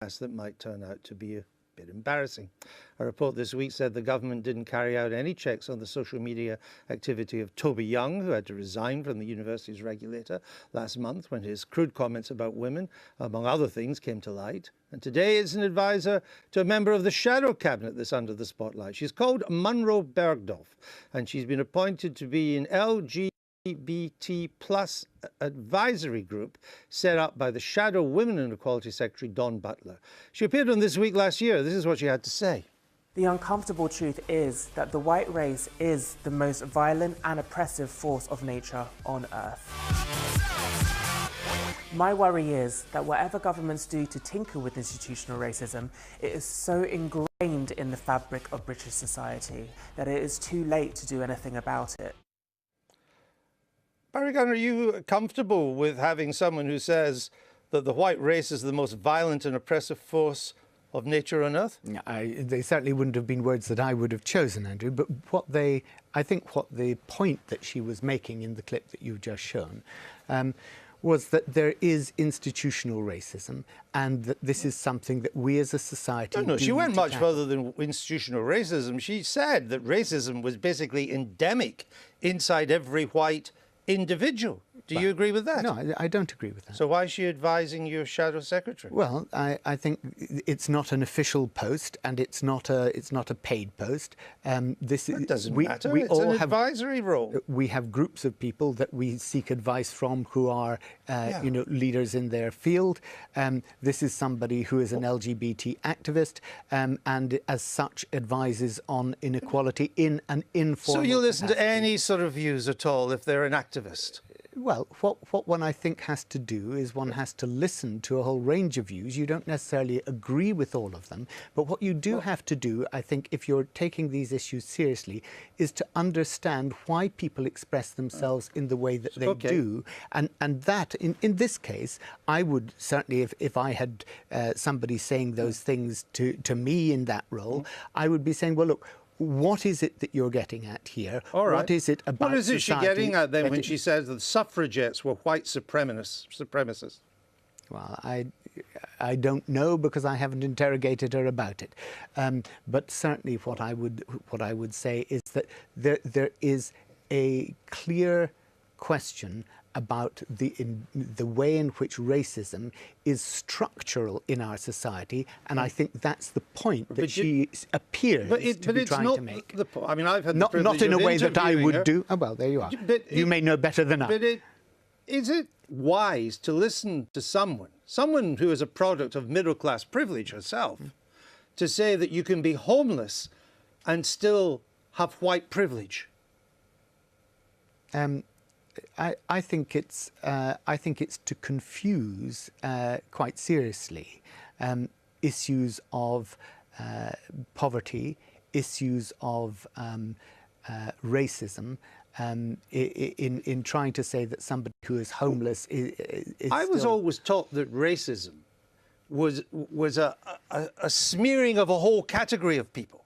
that might turn out to be a bit embarrassing. A report this week said the government didn't carry out any checks on the social media activity of Toby Young, who had to resign from the university's regulator last month when his crude comments about women, among other things, came to light. And today is an advisor to a member of the shadow cabinet that's under the spotlight. She's called Munro Bergdorf, and she's been appointed to be an LGBT plus advisory group set up by the shadow Women and Equality Secretary Dawn Butler. She appeared on This Week last year. This is what she had to say. The uncomfortable truth is that the white race is the most violent and oppressive force of nature on earth. My worry is that whatever governments do to tinker with institutional racism, it is so ingrained in the fabric of British society that it is too late to do anything about it. Barry Gunn, are you comfortable with having someone who says that the white race is the most violent and oppressive force of nature on earth? They certainly wouldn't have been words that I would have chosen, Andrew, but I think what the point that she was making in the clip that you've just shown was that there is institutional racism and that this is something that we as a society No, she went much further than institutional racism. She said that racism was basically endemic inside every white individual. Do you agree with that? No, I don't agree with that. So why is she advising your shadow secretary? Well, I think it's not an official post and it's not a paid post. It doesn't matter. It's an advisory role. We have groups of people that we seek advice from who are, leaders in their field. This is somebody who is an LGBT activist and as such advises on inequality in an informal So you listen capacity. to any sort of views at all if they're an activist? Well, what one I think has to do is one has to listen to a whole range of views. You don't necessarily agree with all of them, but what you do have to do, I think, if you're taking these issues seriously, is to understand why people express themselves in the way that they do. And that, in this case, I would certainly, if I had somebody saying those things to me in that role, I would be saying, well, look, what is it that you're getting at here? All right. What is it about What is it she's getting at then when she says that suffragettes were white supremacists? Well, I don't know because I haven't interrogated her about it. But certainly what I would say is that there is a clear question about the way in which racism is structural in our society, and I think that's the point that she appears to be trying to make. I mean, I've had the privilege not in a of way that I would her. do. Oh, well, there you are. You may know better than I. But is it wise to listen to someone who is a product of middle-class privilege herself, to say that you can be homeless and still have white privilege? I think it's to confuse quite seriously issues of poverty, issues of racism, in trying to say that somebody who is homeless is I was always taught that racism was a smearing of a whole category of people.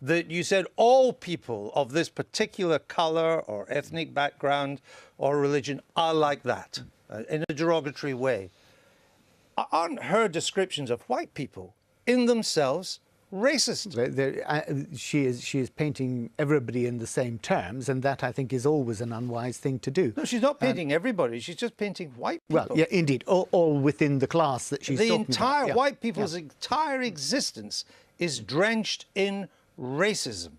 That you said all people of this particular colour or ethnic background or religion are like that, in a derogatory way. Aren't her descriptions of white people in themselves racist? She is painting everybody in the same terms, and that I think is always an unwise thing to do. No, she's not painting everybody. She's just painting white people. Well, yeah, indeed, all within the class that she's talking about. The white people's entire existence is drenched in racism.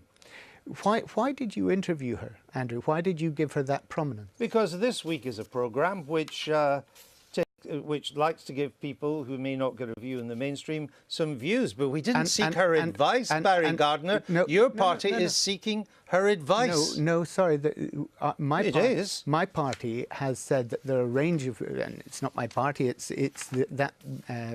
Why did you interview her, Andrew? Why did you give her that prominence? Because This Week is a programme which likes to give people who may not get a view in the mainstream some views. But we didn't seek her advice, Barry Gardner. Your party is seeking her advice. No, sorry. My party has said that there are a range of, and it's not my party,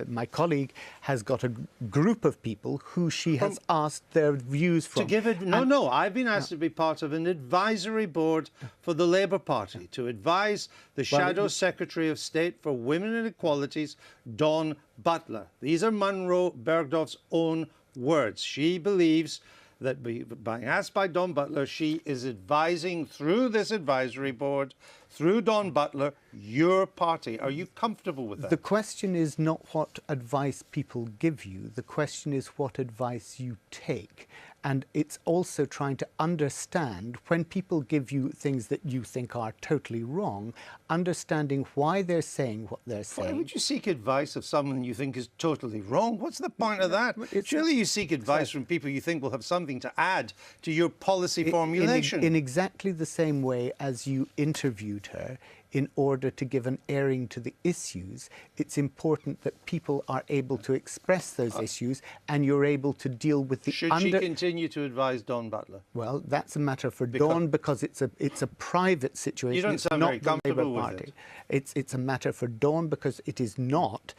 my colleague has got a group of people who she has asked their views from. To give it, I've been asked to be part of an advisory board for the Labour Party to advise the Shadow Secretary of State for Women and Equalities, Dawn Butler. These are Munro Bergdorf's own words. She believes that being asked by Dawn Butler, she is advising through this advisory board through Don Butler, your party. Are you comfortable with that? The question is not what advice people give you. The question is what advice you take. And it's also trying to understand when people give you things that you think are totally wrong, understanding why they're saying what they're saying. Why would you seek advice of someone you think is totally wrong? What's the point of that? Surely you seek advice from people you think will have something to add to your policy formulation. In exactly the same way as you interviewed her in order to give an airing to the issues, it's important that people are able to express those issues and you're able to deal with the Should she continue to advise Don Butler? Well, that's a matter for Dawn because it's a private situation. You don't it's sound not very the comfortable Labour with Party. it. It's a matter for Dawn because it's not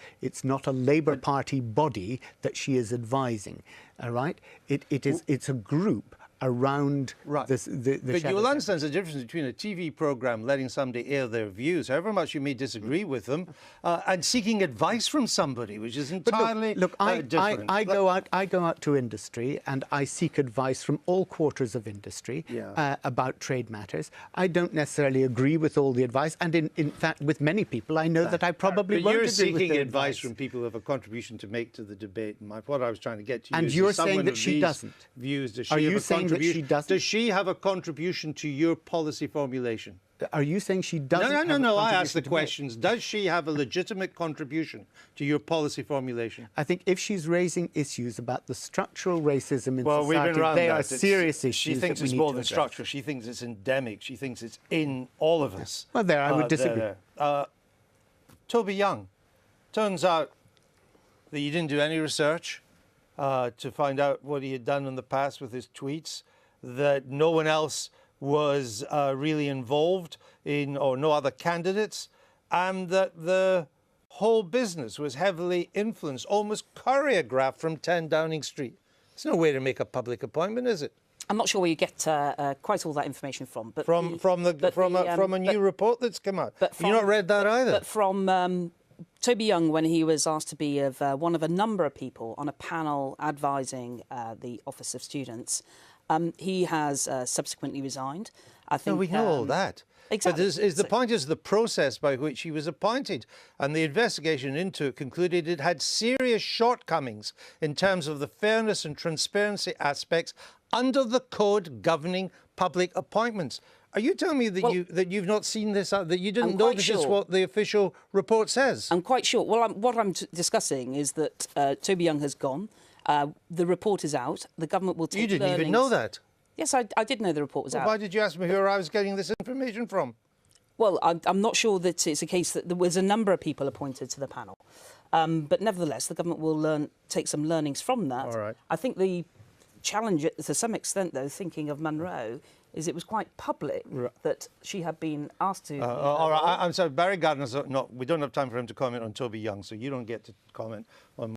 a Labour Party body that she is advising. All right? It's a group around the But you will shadow understand the difference between a TV programme letting somebody air their views, however much you may disagree with them, and seeking advice from somebody, which is entirely different. I go out to industry and I seek advice from all quarters of industry about trade matters. I don't necessarily agree with all the advice, and in fact, with many people, I know that I probably won't agree with their advice. But you're seeking advice from people who have a contribution to make to the debate. And what I was trying to get to you and is you're someone saying that of she these doesn't. Views, does she Are have you a saying that she doesn't? Does she have a contribution to your policy formulation? Are you saying she doesn't? No. I asked the questions. Does she have a legitimate contribution to your policy formulation? I think if she's raising issues about the structural racism in Well, we've society, been around they that. are serious issues. She thinks that we it's need more to than address. structural. She thinks it's endemic. She thinks it's in all of us. Well, there I would disagree. Toby Young, turns out that you didn't do any research to find out what he had done in the past with his tweets, that no one else was really involved in, or no other candidates, and that the whole business was heavily influenced, almost choreographed from 10 Downing Street. It's no way to make a public appointment, is it? I'm not sure where you get quite all that information from, but From a new report that's come out. You've not read that either. But from Toby Young, when he was asked to be one of a number of people on a panel advising the Office of Students, he has subsequently resigned. I think we know all that. Exactly. But the point is the process by which he was appointed, and the investigation into it concluded it had serious shortcomings in terms of the fairness and transparency aspects under the code governing public appointments. Are you telling me that you've not seen this, that you didn't know this is what the official report says? I'm quite sure. Well, what I'm discussing is that Toby Young has gone. The report is out. The government will take You didn't learnings. even know that? Yes, I did know the report was out. Why did you ask me where I was getting this information from? Well, I'm not sure that it's a case that there was a number of people appointed to the panel. But nevertheless, the government will take some learnings from that. All right. I think the challenge, to some extent, though, thinking of Munro, is it was quite public that she had been asked to... all right, I'm sorry, Barry Gardner's not... We don't have time for him to comment on Toby Young, so you don't get to comment on...